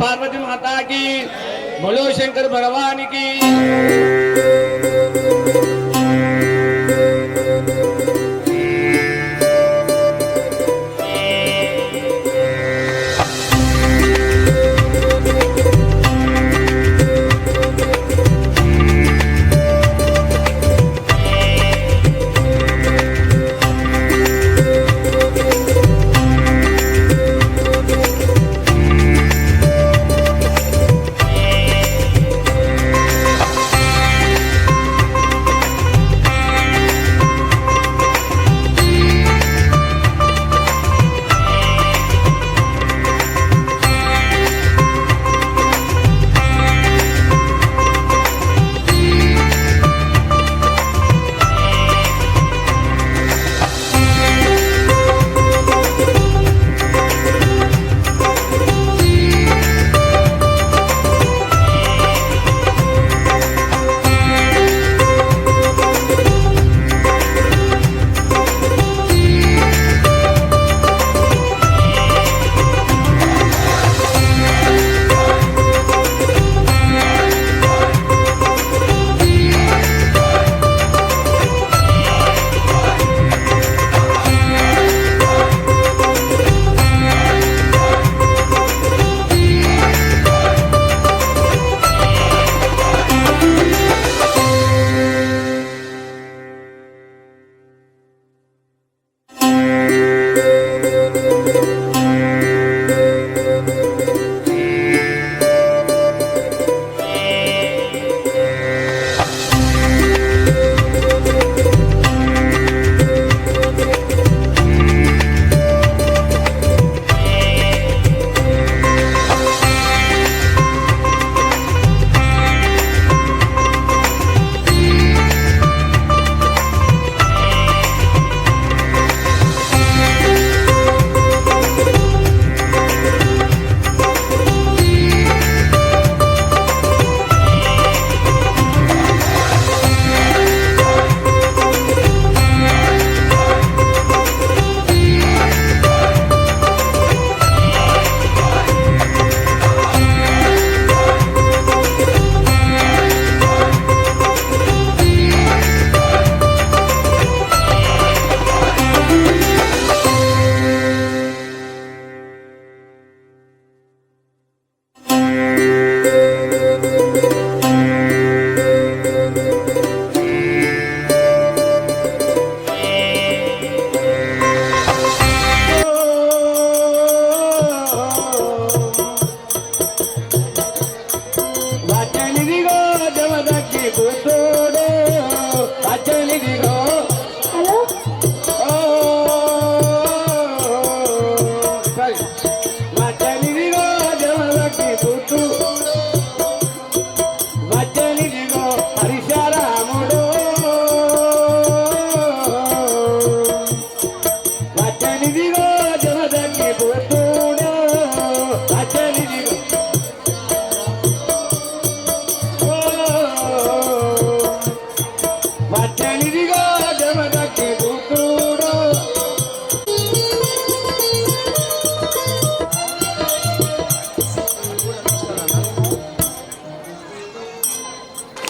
पार्वती माता की, बोलो शंकर भगवान की।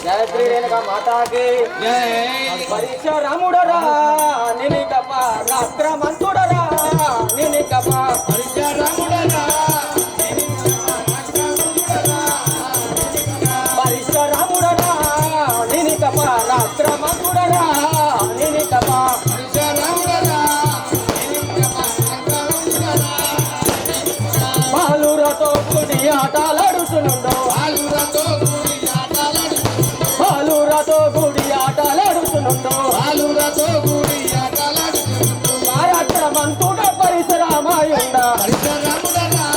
जय श्री रेणुका माता की जय। परिचरामुडरा निनिकप राष्ट्रमंतुडरा निनिकप परिचरामुडरा परिचरामुडरा निनिकप राष्ट्रमंतुडरा निनिकप परिचरामुडरा बालुरतो कुडी आटलाडुतुनुंडो बालुरतो गुड़ी आटलाडुतुनुंडो बालुरतो गुड़ी आटलाडुतुनुंडो రాష్ట్రమంతుడ పరిసరామాయుండ పరిసరాముడరా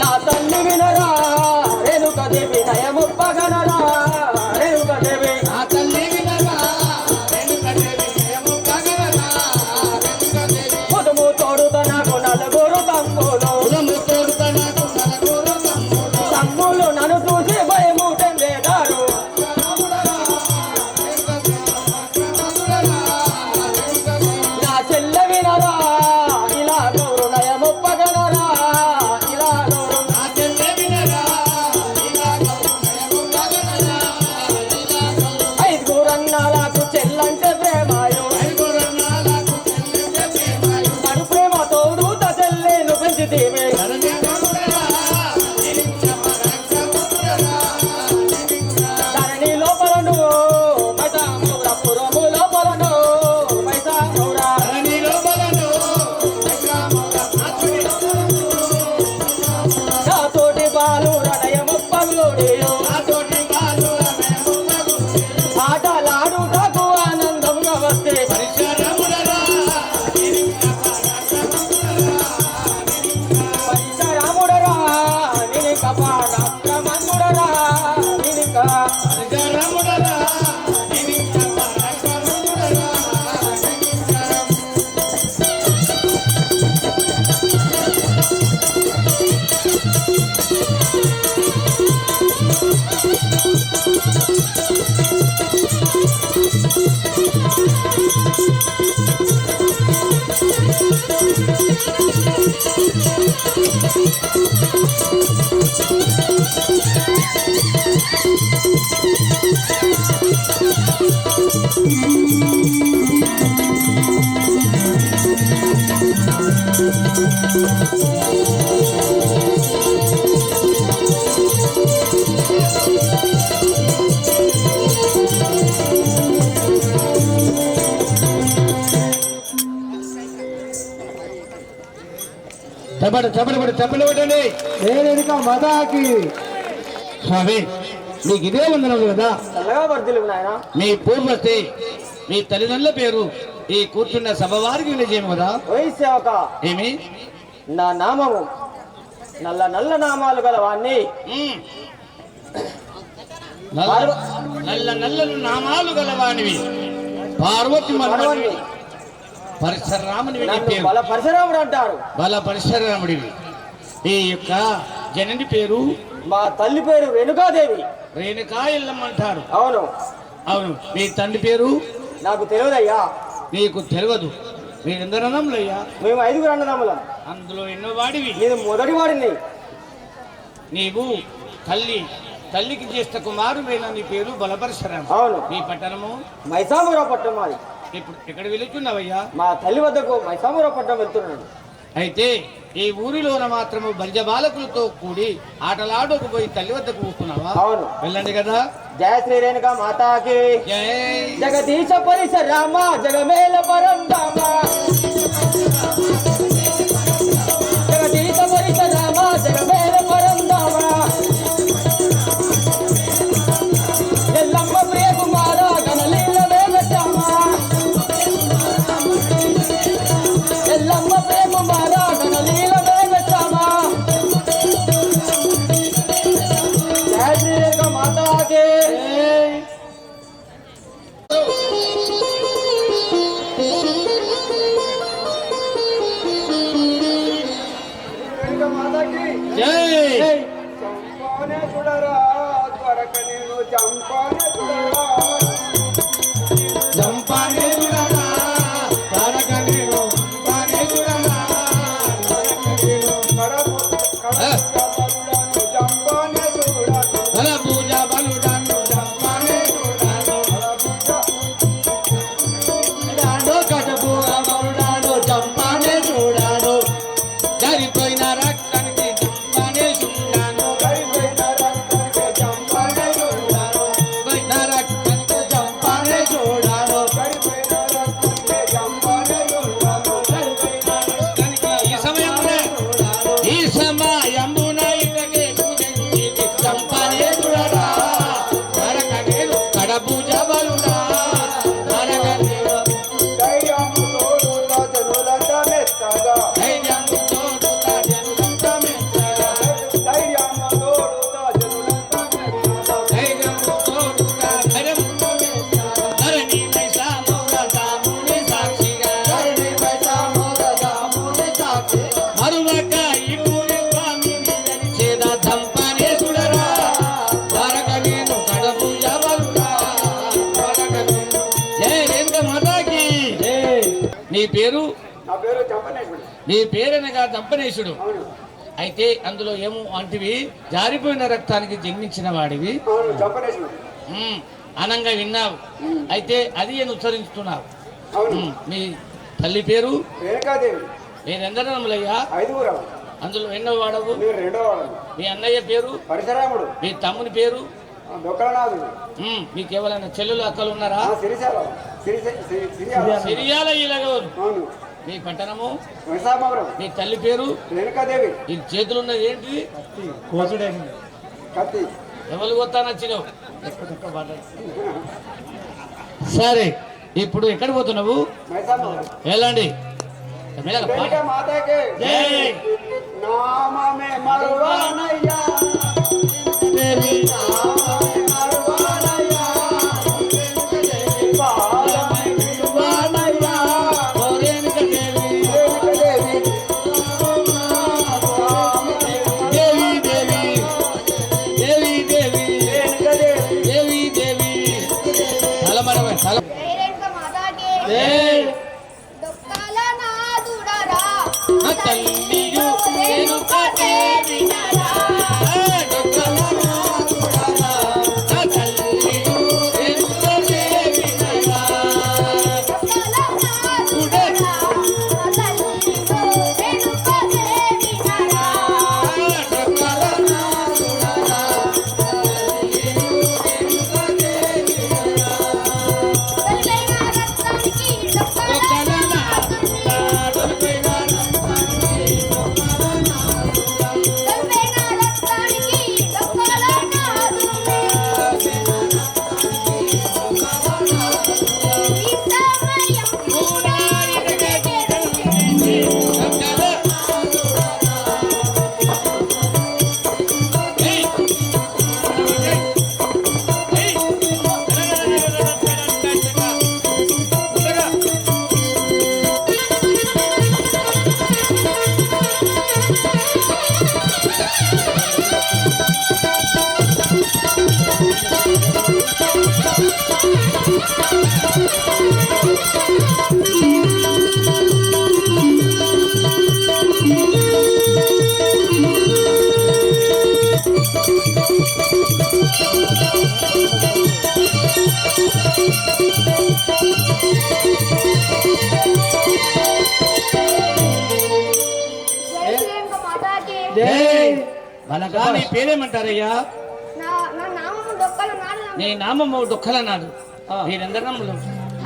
నా తల్లి వినరా రేణుక దేవి నయముప్పగనరా రేణుక దేవి నా తల్లి వినరా రేణుక దేవి నయముప్పగనరా రేణుక దేవి పొదుము తోడుతనకు నలుగురు తమ్ములు పొదుము తోడుతనకు నలుగురు తమ్ములు నన్ను చూసి భయము చెందేదారు చెప్పలు పట్టండి. నేనెనుక మదాకి స్వామి మీకు ఇదే వందనములు కదా. చల్లగా వర్ధిల్లు నాయన. మీ పూర్వస్తే మీ తల్లిదండ్రుల పేరు ఈ కూర్చున్న సభ వారికి వినిజేయము కదా. ఓయ్ సేవక, ఏమి నా నామము నల్ల నల్ల నామాలు గల వాణ్ణి. నల్ల నల్లని నామాలు గలవానివి పార్వతి మనవణ్ణి పరశురాముని బల పరశురాముడు అంటారు. బల పరశురాముడివి. ఈ యొక్క జనని పేరు మా తల్లి పేరు రేణుకాదేవి. రేణుకా ఎల్లమ్మంటారు. అవును అవును. మీ తండ్రి పేరు నాకు తెలియదయ్యా. నీకు తెలియదు. మీరెందరు అన్నములయ్యా? మేము 5 అన్నదమ్ములం. అందులో ఎన్నో వాడివి? నేను మొదటి వాడిని. నీవు తల్లికి చేస్తే కుమారుడైన నీ పేరు బలపరశురాము. అవును. నీ పట్టణము మైసామురావు పట్టణం మాది. ఇప్పుడు ఎక్కడ వెళుతున్నావయ్యా? మా తల్లి వద్దకు మైసామురావు పట్టణం వెళ్తున్నాడు. అయితే ఈ ఊరిలోన మాత్రము బలిజ బాలకులతో కూడి ఆటలాడకు పోయి తల్లి వద్దకు పోతున్నావా? అవును. వెళ్ళండి కదా. జయ శ్రీ రేణుకా మాతాకి జై. జగదీశ పరిసరామ జగమేల పరంధామ. జగదీశ పరిసరామ జగమేల పరంధామ. ఎల్లమ్మ ప్రియ కుమార గణలీల వేగశ్యామ. ఎల్లమ్మ ప్రియ కుమార గణలీల వేగశ్యామ. జయ శ్రీ రేణుకా మాతాకి జై. చంపానే చూడరా త్వరక నేను చంపానే చూడరా. చంపానే చూడరా తారక నేను చంపానే చూడరా. చంపానే చూడను. బల పూజ బలుడాను చంపానే చూడను. కటపు బలుడాను చంపానే చూడను. జరిపోయిన రక్తానికి చంపానే చూడాను. కరిపోయిన రక్తానికి చంపానే చూడను. పోయిన రక్తానికి చంపానే చూడాను. కరిపోయిన రక్తానికి చంపానే చూడను. ఈ సమయమున ఇతకే పూజించి చంపానే చూడరా. తారక నేను కడపూజ బలుడా. తారక నేను ధైర్యము తోడుగా జనులంతా మెచ్చగా. ధైర్యము తోడుగా జనులంతా మెచ్చగా. ధైర్యము తోడుగా జనులంతా మెచ్చగా. ధైర్యము తోడుగా ధైర్యము మెచ్చగా. ధరణి మైసాముల సాముని సాక్షిగా. ధరణి మైసాముల సాముని సాక్షిగా. మరువక ఈ ఊరి స్వామిని చేద చంపానే చూడరా. తారక నేను కడపూజ బలుడా. తారక నేను. జై రేణుక మాతాకి. నీ పేరు? నా పేరు చంపనేశ్వరుడు. నీ పేరనగా దంపనేశుడు. అవును అయితే అందులో ఏమో అంటివి జారిపోయిన రక్తానికి జన్మించిన వాడివి. అవును చంపనేశ్వరుడు. అనంగా విన్నావు. అయితే అది అని ఉచ్చరిస్తున్నావు. అవును. మీ తల్లి పేరు రేణుకాదేవి. మీరెందరములయ్యా? 5 అందులో ఎన్నో వాడవు? మీరు 2వ వాడు. మీ అన్నయ్య పేరు? పరశురాముడు. మీ తమ్ముని పేరు? దొక్కలనాథుడు. మీకు ఎవరైనా చెల్లెలు అక్కలు ఉన్నారా? సిరిశాల సిరియాల ఇలాగోరు. అవును. మీ పట్టణము? వైశాఖపురం. మీ తల్లి పేరు? రేణుకాదేవి. ఈ చేతులు ఉన్నది ఏంటి? కత్తి. ఎవరు కొత్తా నచ్చినావు? సరే ఇప్పుడు ఎక్కడ పోతున్నావు? వైశాఖపురం. వెళ్ళండి. రేణుకా మాతాకి జై. నామమే మరువానయ్యా. దేవి. నామమే మరువానయ్యా. పాదమై విడువానయ్యా. ఓ రేణుక దేవి. రేణుకాదేవి. దేవి దేవి. దేవి దేవి. రేణుకాదేవి. దేవి దేవి. తలమరమే తల. రేణుక మాతాకి జై. దొక్కల నాదుడరా తల్లియు రేణుక దేవి నరా. దొక్కల నాదుడరా. తల్లియు రేణుక దేవి నరా. అలాగా నీ పేరేమంటారయ్యా? నా నామము డొక్కల నాడు. నీ నామము డొక్కలనాడు. మీరెందరు నమ్ములు?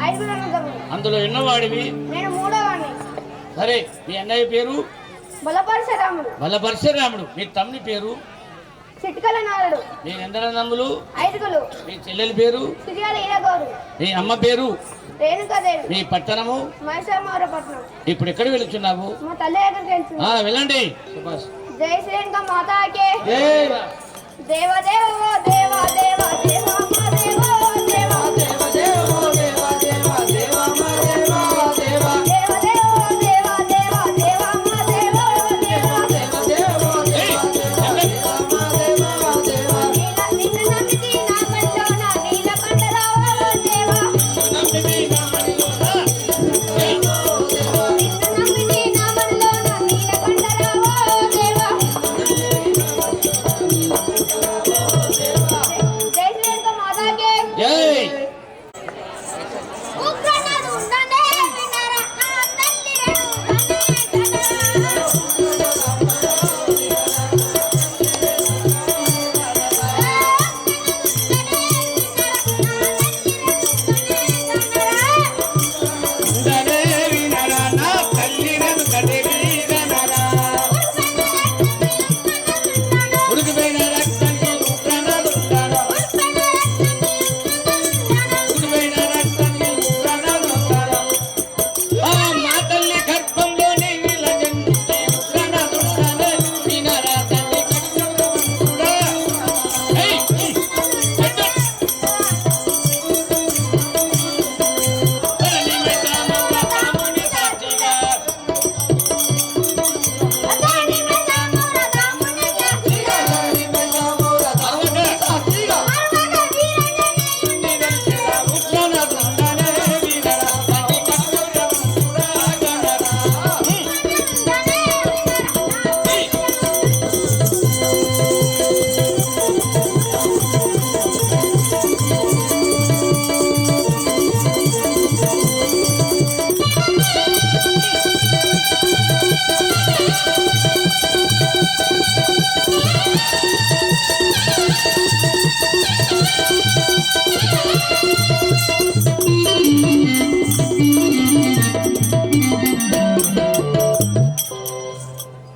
ఐదుగురు అన్నదమ్ములు. అందులో ఎన్నోవాడివి? నేను మూడోవాడిని. సరే, మీ అన్నయ్య పేరు? బలపరశురాముడు. బలపరశురాముడు. మీ తమ్ముని పేరు? చిట్కల నారుడు. మీరెందరు నమ్ములు? ఐదుగురు. మీ చెల్లెలి పేరు? సిరియాల ఈరగోరు. మీ అమ్మ పేరు? రేణుకాదేవి. మీ పట్టణము? మైసమ్మవరపట్నం. ఇప్పుడు ఎక్కడ వెళుతున్నావు? మా తల్లి దగ్గరికి వెళ్తున్నాను. వెళ్ళండి. జై శ్రీరంగ మాతాకే. జై. దేవ దేవ దేవ దేవ దేవ మా దేవ దేవ దేవ దేవ దేవ దేవ దేవ మా దేవ దేవ దేవ దేవ దేవ దేవ దేవ మా దేవ దేవ దేవ దేవ దేవ నిన్న నమ్మితి నా మల్లోన నీలకంఠరావ దేవ నిన్న నమ్మితి నా మల్లోన నీలకంఠరావ దేవ. జై శ్రీరంగ మాతాకే. జై. ఉగ్రనాథు ఉండనే వినరా నా తల్లి ఉండనే వినరా నా తల్లినను కదిలినరా. ఉడికిపోయిన రక్తంతో ఉగ్రనాథు ఉంటాడా? ఉడికిపోయిన రక్తంతో ఉగ్రనాథు ఉంటాడా? ఆ మా తల్లి గర్భంలోనే ఇలా జన్మించే ఉగ్రనాథు ఉంటాడే. వినరా తల్లి కడుపులో ఉంటాడా? ఏయ్, పెట్టు.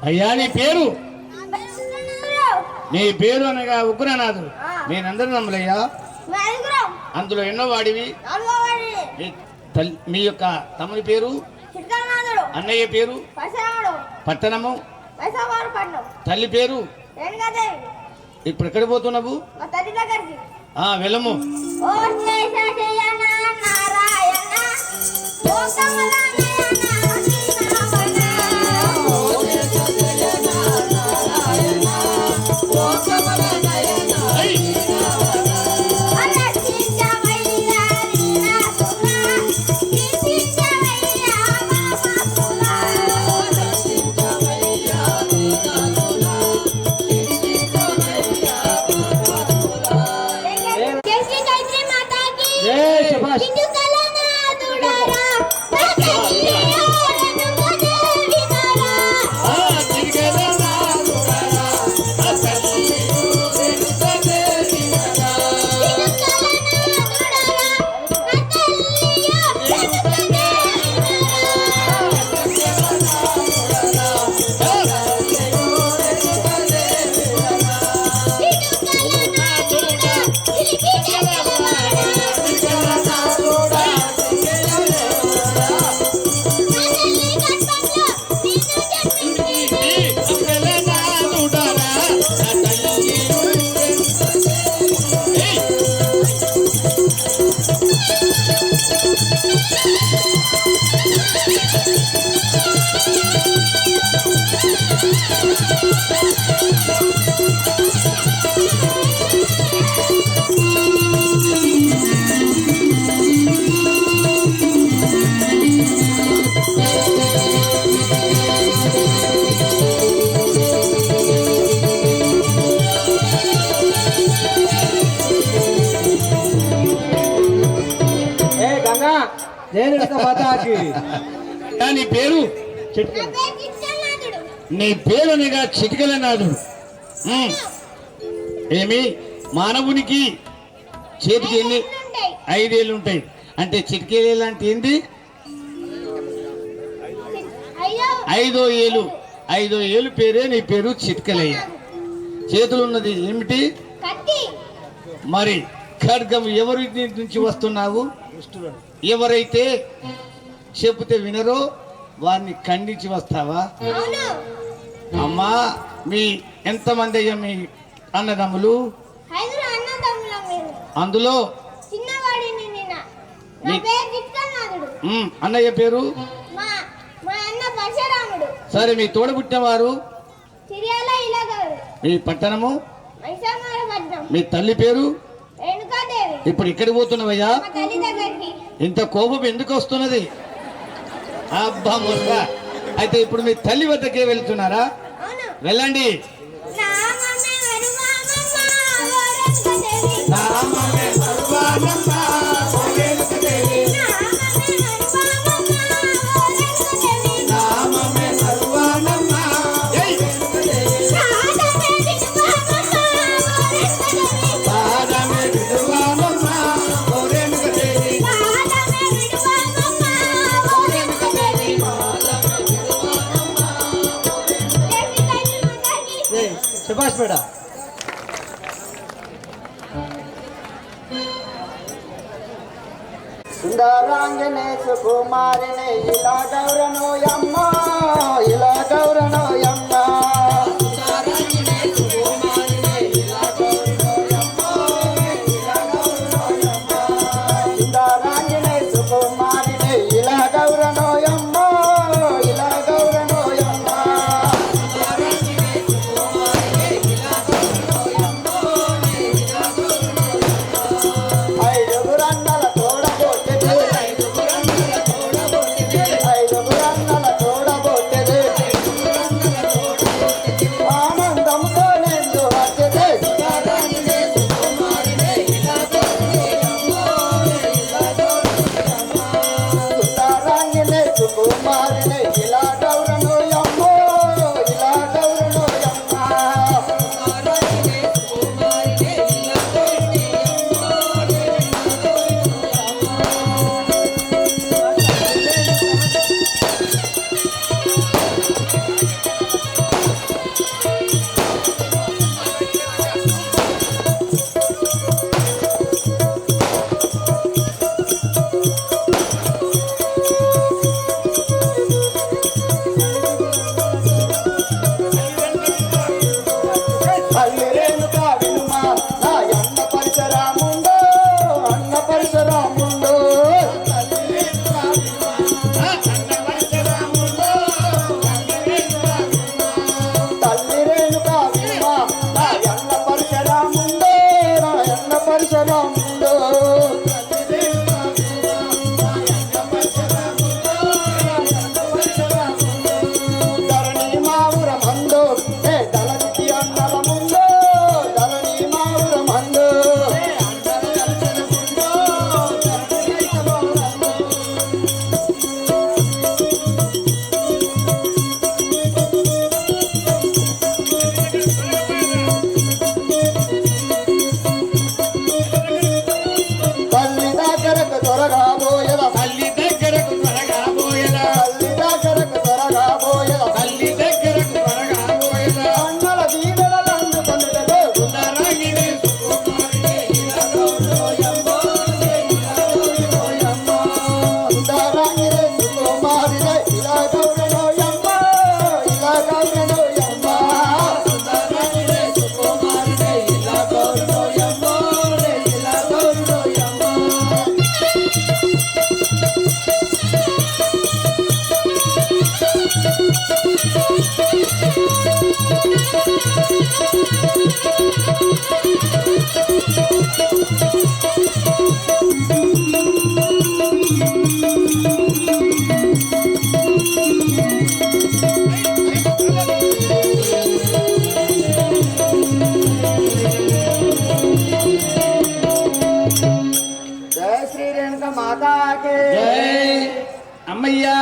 అయ్యా నీ పేరు? నీ పేరు అనగా ఉగ్రనాథుడు. నేనందరూ నమ్మలయ్యా. అందులో ఎన్నో వాడివి? మీ యొక్క తమ్ముని పేరు? అన్నయ్య పేరు? పట్టణము? తల్లి పేరు? ఇప్పుడు ఎక్కడ పోతున్నావు? వెళ్ళము. నీ పేరు? నీ పేరునిగా చిటికలనాథుడు. ఉమ్. ఏమి మానవునికి చేతికి ఎన్ని 5 ఏళ్ళు ఉంటాయి అంటే చిటికేలు అంటే ఏంటి 5వ ఏలు 5వ ఏలు పేరే నీ పేరు చిట్కలయ్య చేతులు ఉన్నది ఏమిటి మరి ఖడ్గం ఎవరి నుంచి వస్తున్నావు ఎవరైతే చెబితే వినరో వారిని ఖండించి వస్తావా అమ్మా మీ ఎంతమంది అయ్యా మీ అన్నదమ్ములు అందులో అన్నయ్య పేరు సరే మీ తోడబుట్టినవారు మీ పట్టణము మీ తల్లి పేరు ఇప్పుడు ఇక్కడికి పోతున్నావయ్యా ఇంత కోపం ఎందుకు వస్తున్నది అబ్బా మొక్క అయితే ఇప్పుడు మీ తల్లి వద్దకే వెళ్తున్నారా వెళ్ళండి శభాష్ బేడా సుందరాంగనే సుకుమారినే ఇలా గౌరనోయమ్మ ఇలా గౌరనోయమ్మ సుందరాంగనే సుకుమారినే ఇలా గౌరనోయమ్మ ఇలా గౌరనోయమ్మ ఐదుగురన్నల తోడబొట్టెదే ఐదుగురన్నల తోడబొట్టెదే ఆనందంతో నిండు వచ్చెదే సుందరాంగినే సుకుమారినే ఇలా గౌరనోయమ్మ ఇలా గౌరనోయమ్మ అల్లిరేనుకా వినుమా నా అన్న పరిసరాముందో అన్న పరిసరాముందో తల్లిరేనుకా వినుమా నా అన్న పరిసరాముందో నా అన్న పరిసరాముందో ధరణి మావురమందో ఏ దళనికి అందల ముందో ధరణి మావురమందో తల్లి దగ్గరకు త్వరగా పోయదా తల్లి దగ్గరకు త్వరగా పోయేలా తల్లి దగ్గరకు త్వరగా పోయదా తల్లి దగ్గరకు త్వరగా పోయేలా అన్నల దీవెనలు అందుకొనుటకు సుందరాంగిని సుకుమారిని ఇలా గౌరనోయమ్మ సుందరాంగినే సుకుమారినే ఇలా గౌరనోయమ్మ ఇలా గౌరనోయమ్మ సుందరాంగిని సుకుమారిని ఇలా గౌరనోయమ్మ ఇలా గౌరనోయమ్మ జయ శ్రీ రేణుక మాతాకే జై అమ్మయ్యా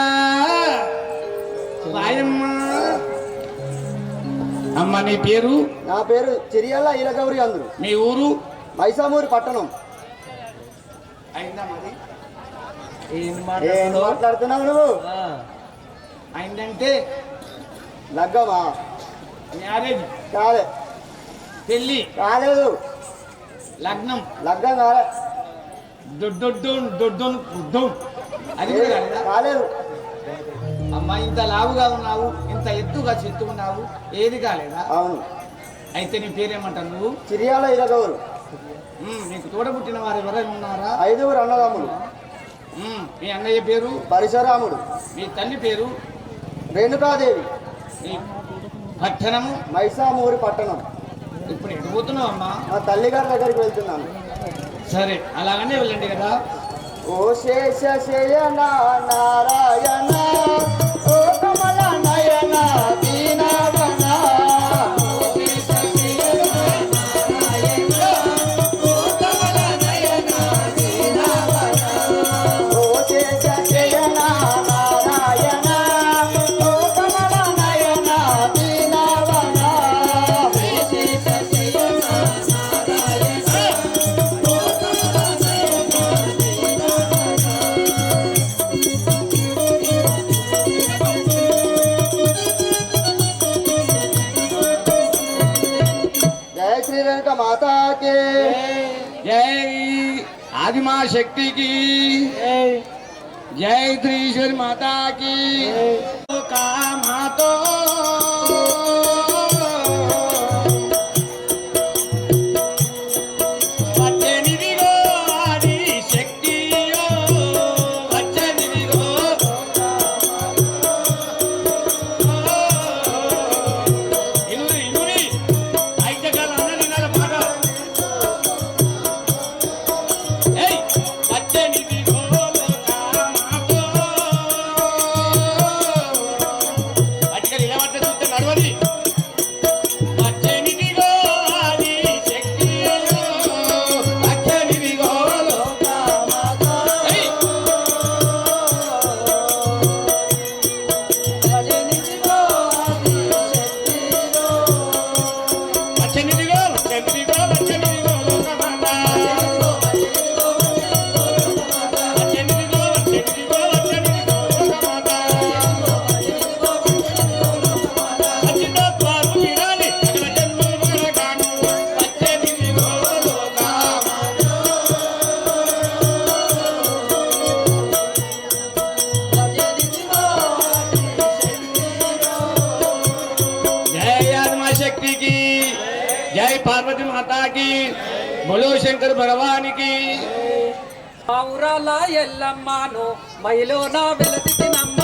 వాయమ్మ అమ్మ నీ పేరు? నా పేరు చిరియల్ల ఇలగౌరి అందరు. మీ ఊరు? మైసామూరి పట్టణం. అయిందా మరి? ఏం మాట్లాడుతున్నావు నువ్వు? అయిందంటే లగ్గమా? మ్యారేజ్ కాలే. పెళ్ళి కాలేదు. లగ్నం లగ్గం కాలే. దొడ్డు అది కూడా కాలేదా? కాలేదు. అమ్మా ఇంత లావుగా ఉన్నావు, ఇంత ఎత్తుగా చెత్తుకున్నావు, ఏది కాలేదా? అవును. అయితే నీ పేరేమంటావు నువ్వు? చిరియాల ఇలగౌరు. నీకు తోడబుట్టిన వారు ఎవరైనా ఉన్నారా? 5 అన్నదమ్ములు. మీ అన్నయ్య పేరు? పరశురాముడు. మీ తల్లి పేరు? రేణుకాదేవి. మీ పట్టణము? మైసామూరి పట్టణం. ఇప్పుడు ఎటు పోతున్నావు అమ్మా? మా తల్లిగారి దగ్గరికి వెళ్తున్నాను. సరే అలాగనే వెళ్ళండి కదా. ఓ శేష శయన నారాయణ, ఓ కమల నయన దీనవన, ఓ శేష శయన నారాయణ, ఓ కమల నయన దీనవన, జయ శ్రీ వెంక మాతాకి, జై ఆదిమా శక్తికి, జై త్రీశ్వరి మాతాకి. కామాతో వచ్చనిదిగో ఆది శక్తియో, వచ్చనిదిగో ఇనురి ఐక్యకాల అన్నది నెల పాట. ఏయ్ వచ్చనిదిగో కామాతో, అటుకలు ఇలా పట్ట చూస్తే నడవది. వచ్చనిదిగో ఆది శక్తియో, వచ్చనిదిగో ఏయ్ వచ్చనిదిగో వచ్చనిదిగో వచ్చనిదిగో లోకమాత, వచ్చనిదిగో వచ్చనిదిగో వచ్చనిదిగో లోకమాత, వచ్చినోత్వాలు వినాలి సకల జన్మముల కాను, వచ్చనిదిగో లోకమాత. జై ఆదిమా శక్తికి, జై పార్వతి మాతాకి, బోలో శంకర్ భగవానికి. మౌరాల ఎల్లమ్మను మైలోన వెలసినమ్మ,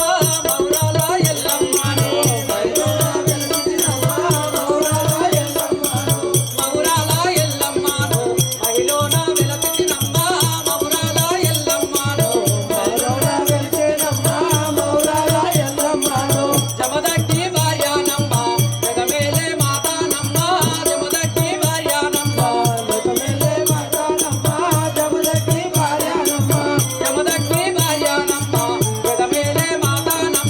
మౌరాల ఎల్లమ్మను మైలోన వెలసినమ్మ, మౌరాల ఎల్లమ్మను, మౌరాల ఎల్లమ్మను మైలోన వెలసినమ్మ, మౌరాల ఎల్లమ్మను మైలోన వెలసినమ్మ, మౌరాల ఎల్లమ్మను, జమదగ్గి భార్యానమ్మ జగమేలే మాతానమ్మ, జమదగ్గి భార్యానమ్మ జగమేలే మాతానమ్మ, జమదగ్గి భార్యానమ్మ, జమదగ్గి భార్యానమ్మ జగమేలే మాతానమ్మ,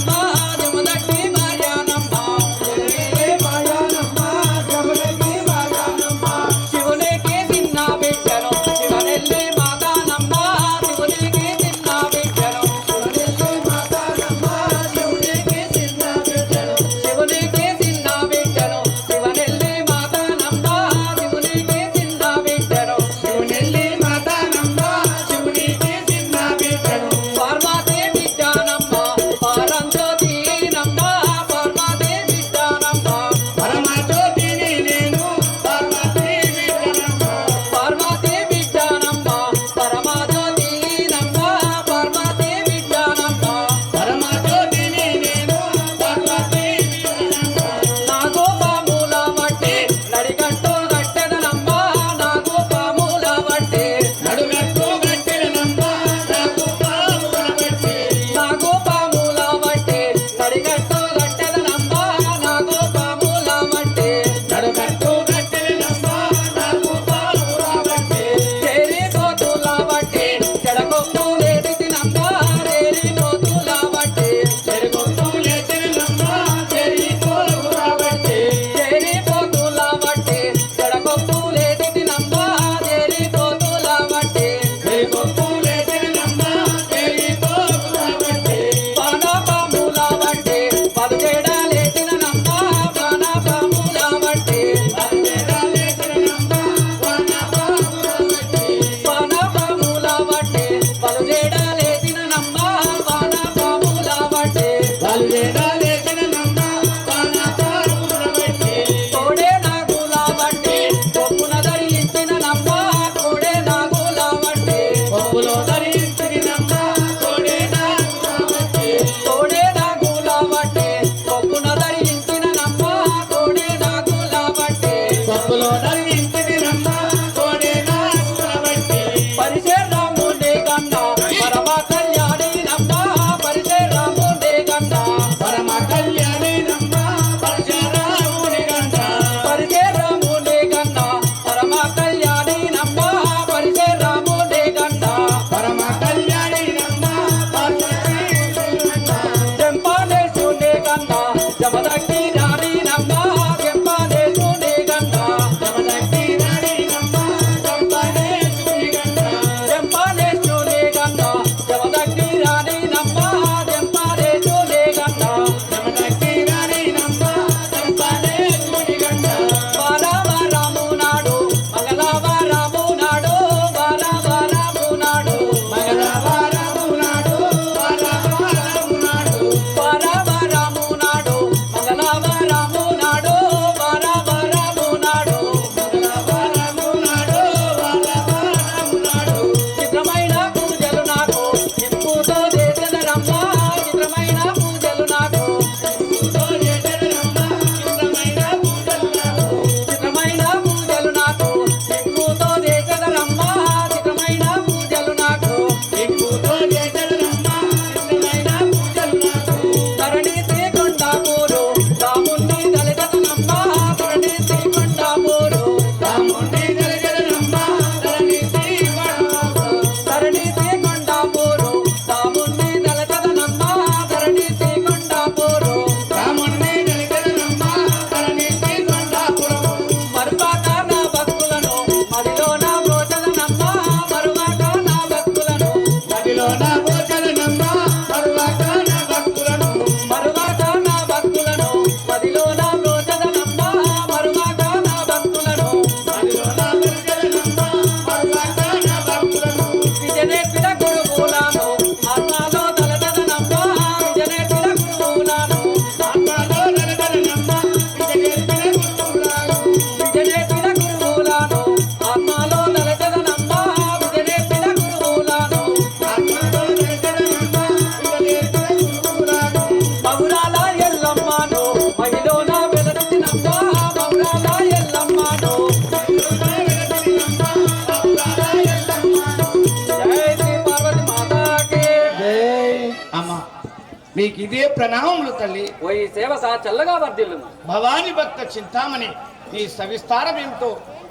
మీకు ఇదే ప్రణామములు తల్లి. ఓ ఈ సేవక చల్లగా వర్ధిల్లుము. భవాని భక్త చింతామణి నీ సవిస్తారమేమిటో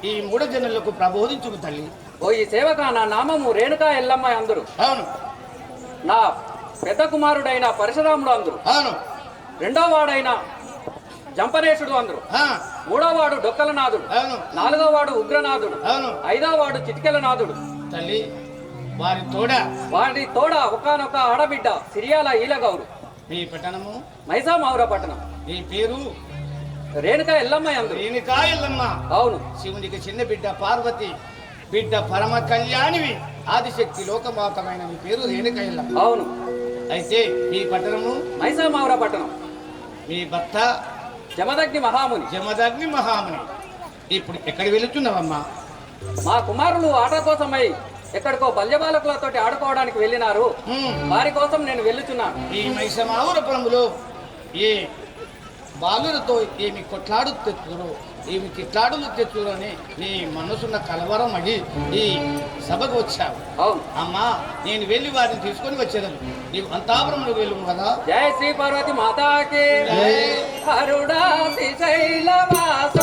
ఈ మూడు జనులకు ప్రబోధించుకు తల్లి. ఓ ఈ సేవక నా నామము రేణుకా ఎల్లమ్మ అందరు. అవును నా పెద్ద కుమారుడైన పరశురాముడు అందరు. అవును రెండో వాడైన జంపనేశుడు అందరు. మూడో వాడు డొక్కలనాథుడు. అవును నాలుగో వాడు ఉగ్రనాథుడు. అవును ఐదో వాడు చిటికెలనాథుడు. తల్లి వారి వాడి తోడ ఒకనొక ఆడబిడ్డ సిరియాల ఈలగౌరు. మీ పట్టణము మైసామౌర పట్టణం. మీ పేరు రేణుకా ఎల్లమ్మ అందరు. రేణుకా ఎల్లమ్మ. అవును. శివునికి చిన్న బిడ్డ పార్వతి, బిడ్డ పరమ కళ్యాణివి, ఆదిశక్తి లోకమాతమైన నీ పేరు రేణుకా ఎల్లమ్మ. అవును. అయితే మీ పట్టణము మైసామౌర పట్టణం. మీ భర్త జమదగ్ని మహాముని. జమదగ్ని మహాముని. ఇప్పుడు ఎక్కడ వెళుతున్నావమ్మా? మా కుమారులు ఆట కోసమై ఎక్కడికో బల్యబాలకులతోటి ఆడుకోవడానికి వెళ్ళినారు. వారి కోసం నేను వెళ్ళుచున్నాను. ఈ మైసమావురపురములో ఏ బాలులతో ఏమి కొట్లాడు తెచ్చురు, ఏమి తిట్లాడులు తెచ్చురు అని నీ మనసున్న కలవరం అడి ఈ సభకు వచ్చావు. అవును అమ్మా, నేను వెళ్ళి వారిని తీసుకొని వచ్చేదాను. నీవు అంతాపురంలో వెళ్ళు కదా. జయ శ్రీ పార్వతి మాతాకి. హరుడా శ్రీశైలవాస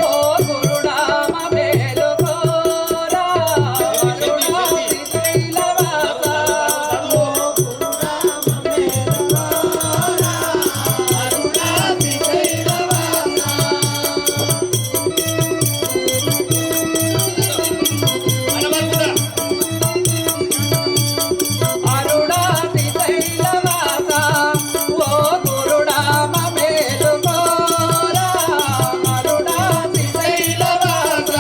ఓ గురుడా మమేలుకోరా. హరుడా శ్రీశైలవాస ఓ గురుడా మమేలుకోరా. హరుడా శ్రీశైలవాస. అరుడా శ్రీశైలవాస ఓ గురుడా మమేలుకోరా. అరుడా శ్రీశైలవాస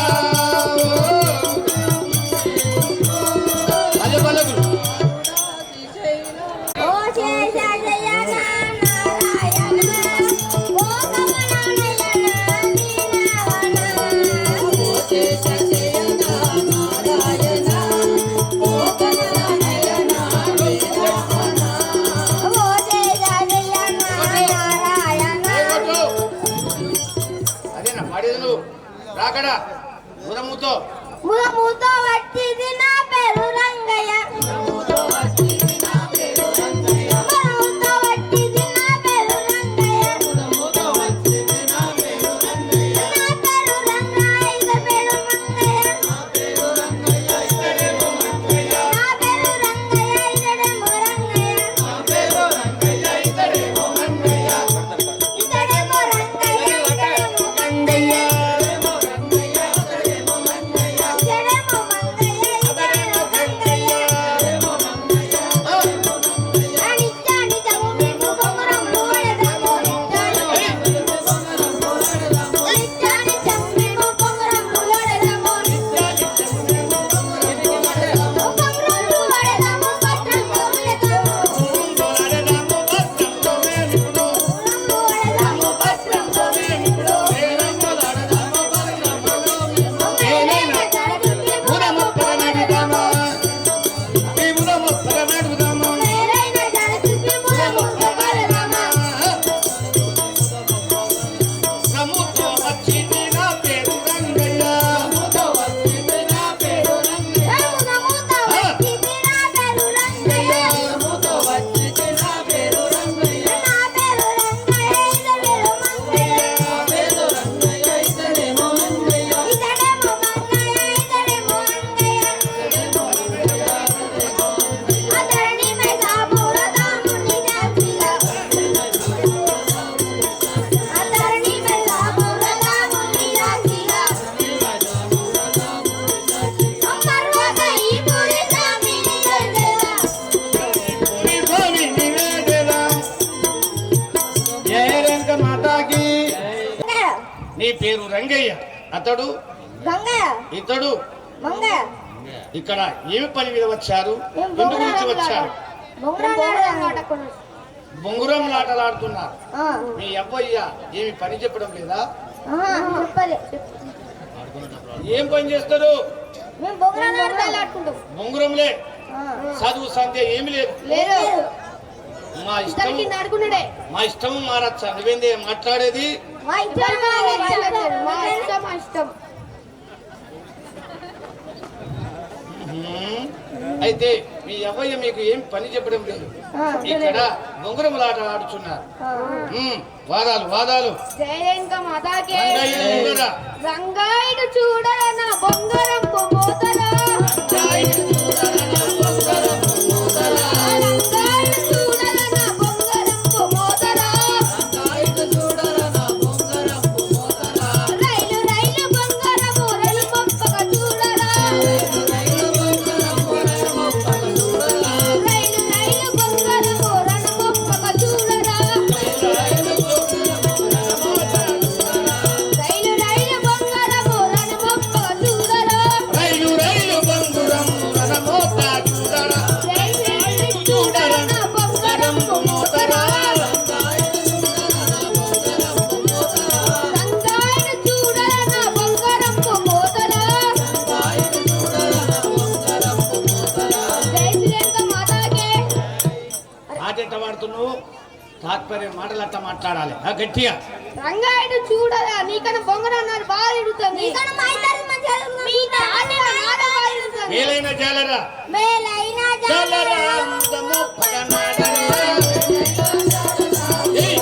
ఓ శేషశయన నారాయణ ఓ కమలానయన దీనవన. ఓ శేషశయన నారాయణ ఓ కమలానయన దీనవన. ఓ శేషశయన నారాయణ. అదేనా పాడేది నువ్వు? రాకడా మురముతో ముఖముతో వచ్చింది నా పేరు రంగయ్య. ముఖముతో వచ్చింది నా పేరు రంగయ్య. నా పేరు రంగయ్య. ఇది పేరు మంగయ్య. నా పేరు రంగయ్య ఇతడేమో రంగయ్య. ఇతడేమో రంగయ్య. ఇతడేమో రంగయ్య ఇతడేమో మంగయ్య. నీ పేరు రంగయ్య, అతడు గంగయ్య. ఇతడు మంగయ్య. ఇక్కడ ఏమి పని మీద వచ్చారు? ఎందు గురించి వచ్చారు? బొంగురం లాటలాడుతున్నారు. మీ అబ్బయ్య ఏమి పని చెప్పడం లేదా? ఏం పని చేస్తారు? బొంగురంలే, చదువు సంధ్య ఏమి లేదు. మా ఇష్టం మారచ్చా? నువ్వేందే మాట్లాడేది? అయితే మీ అవ్వయ్య మీకు ఏం పని చెప్పడం లేదు. ఇక్కడ బొంగరములాట ఆడుచున్నారు. వాదాలు వాదాలు. జయరేంక మాతాకే రంగయ్య ముందర. రంగాయుడు చూడరా నా బొంగరం మోతరా. రంగాయుడు చూడరా నా బొంగరం మోతరా. రైలు రైలు బంగారము రైలు పంపక చూడరా. రైలు రైలు బంగారము రైలు పంపక చూడరా. రైలు రైలు బంగారము రైలు పంపక చూడరా. రైలు రైలు బంగారము రైలు పంపక చూడరా. రైలు రైలు బంగురము రణమోత చూడరా. రైలు చూడరా నా బొంగరం మోతరా. రంగాయుడు చూడరా నా బొంగరం మోతరా. జై శ్రీరంగ మాతాకే. ఆటెట్ట వాడుతున్నావు, తాత్పర్యం మాటలు అట్ట మాట్లాడాలి గట్టిగా. రంగాయుడు చూడరా నీకన్నా బొంగరం అన్నారు బాగా ఇడుతుంది. నీకన్నా మైతారు మంచిగా మీ తానే నాద బాగా ఇడుతుంది. మేలైన జాలరా మేలైన జాలరా జాలరా అందము పగనాడరా. ఏయ్, ఏయ్.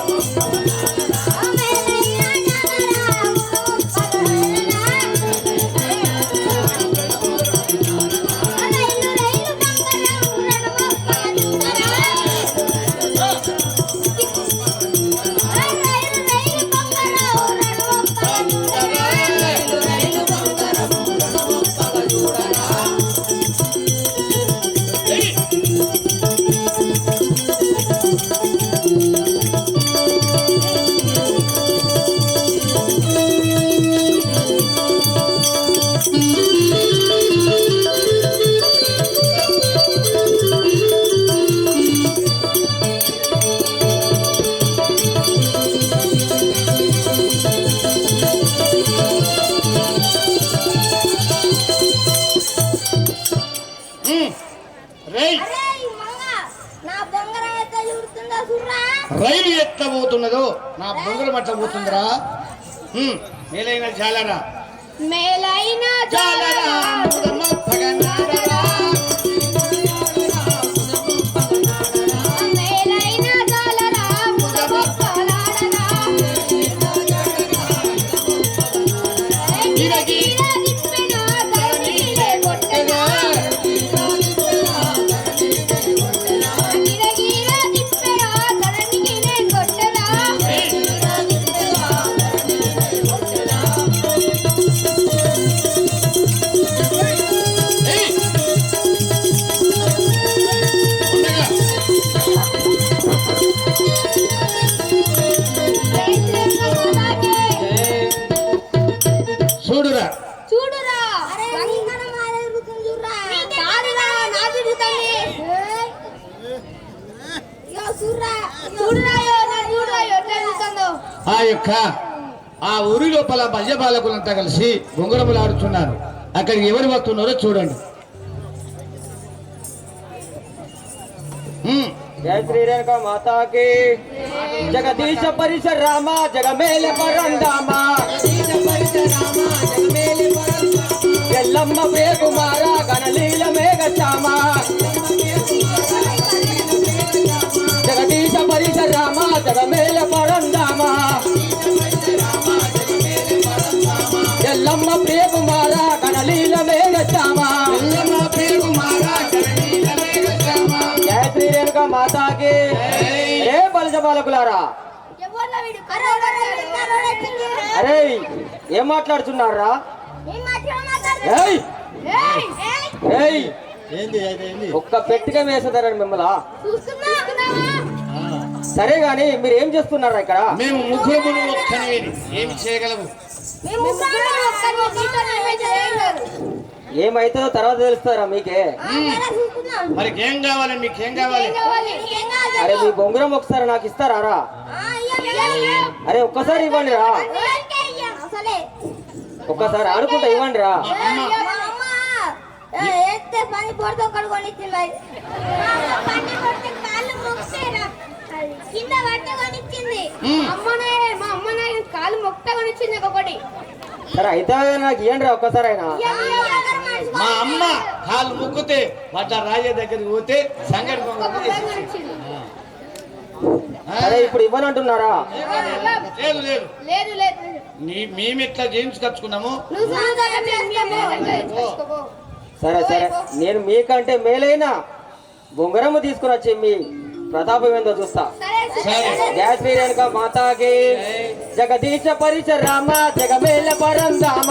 రేయ్, రైలు ఎట్లా పోతున్నదో నా బొంగరం అట్లా పోతుందిరా. మేలైన జాలరా మేలైన జాలరా అందము పగనాడరా. మేలైన జాలరా ముదమొక్కలాడరా. గిరగిర దిప్పెన ధరణిలే కొట్టెనా. గిరగిర దిప్పెన ధరణిలే కొట్టెనా. ఏయ్, ఉండగా. జై శ్రీరంగ మాతాకే. చూడురా చూడురా రంగన మాల తిరుగుతుంది చూడురా. కాదురా నా తిరుగుతుంది. యో చూడురా చూడురా యో నా చూడురా యో ఎట్లా తిరుగుతుందో. ఆ యొక్క ఆ ఊరి లోపల బల్య బాలకులంతా కలిసి బొంగరములు ఆడుతున్నారు. అక్కడికి ఎవరు వస్తున్నారో చూడండి. జై శ్రీరేణుక మాతాకి. జగదీశ పరిసర రామ జగమేల పరందామ. ఎల్లమ్మ వేకుమార గణలీల మేఘశ్యామ. జగదీశ పరిసర రామ జగమేల పరందామ. ఎల్లమ్మ ప్రియకుమార గణలీల మేఘశ్యామ. జయ శ్రీరేణుక మాతాకి. ఏ బలిజ బాలకులారా, ఎవరు వీడు కరోడా అరే ఏం మాట్లాడుతున్నారా? ఏయ్ ఏయ్, ఒక్క పెట్టిగా వేసేదారని మిమ్మల్ని. సరే గాని మీరు ఏం చేస్తున్నారా ఇక్కడ? మేము ముగ్గురములు ఒక్కనివేని ఏమి చేయగలము? ఏమైతుందో తర్వాత తెలుస్తారా మీకే? మరి ఏం కావాలి, మీకేం కావాలి? అరే మీ బొంగురం ఒకసారి నాకు ఇస్తారా రా? అరే ఒక్కసారి ఇవ్వండి రా, ఒక్కసారి ఆడుకుంటా ఇవ్వండి రా. పని పొడితో కడుకొనిచ్చింది పని పొడితే కాళ్ళు మొక్కేరా కింద పట్ట కొనిచ్చింది. అమ్మనే మా అమ్మనే కాళ్ళు మొక్త కొనిచ్చింది ఒకటి. సరే అయితే నాకు ఇవ్వండి రా ఒక్కసారి అయినా. మా అమ్మ కాళ్ళు ముక్కితే వాట రాజే దగ్గరికి పోతే సంగటి పొంగల్ చేసి అరే ఇప్పుడు ఇవ్వనంటున్నారా? లేదు లేదు లేదు లేదు మేము ఇట్లా చేయించుకొచ్చుకున్నాము. నువ్వు సరే సరే, నేను మీకంటే మేలైన బొంగరము తీసుకుని వచ్చి మీ ప్రతాపం ఏందో చూస్తా. గ్యాస్ బిర్యానీ మాతాకి జగదీశ పరిచరామ జగమేల పరందామ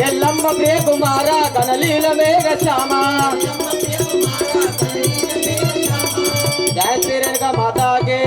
ఎల్లమ్మ ప్రియ కుమార కనలీల మేఘ శ్యామ గ్యాస్ బిర్యానీ మాతాకి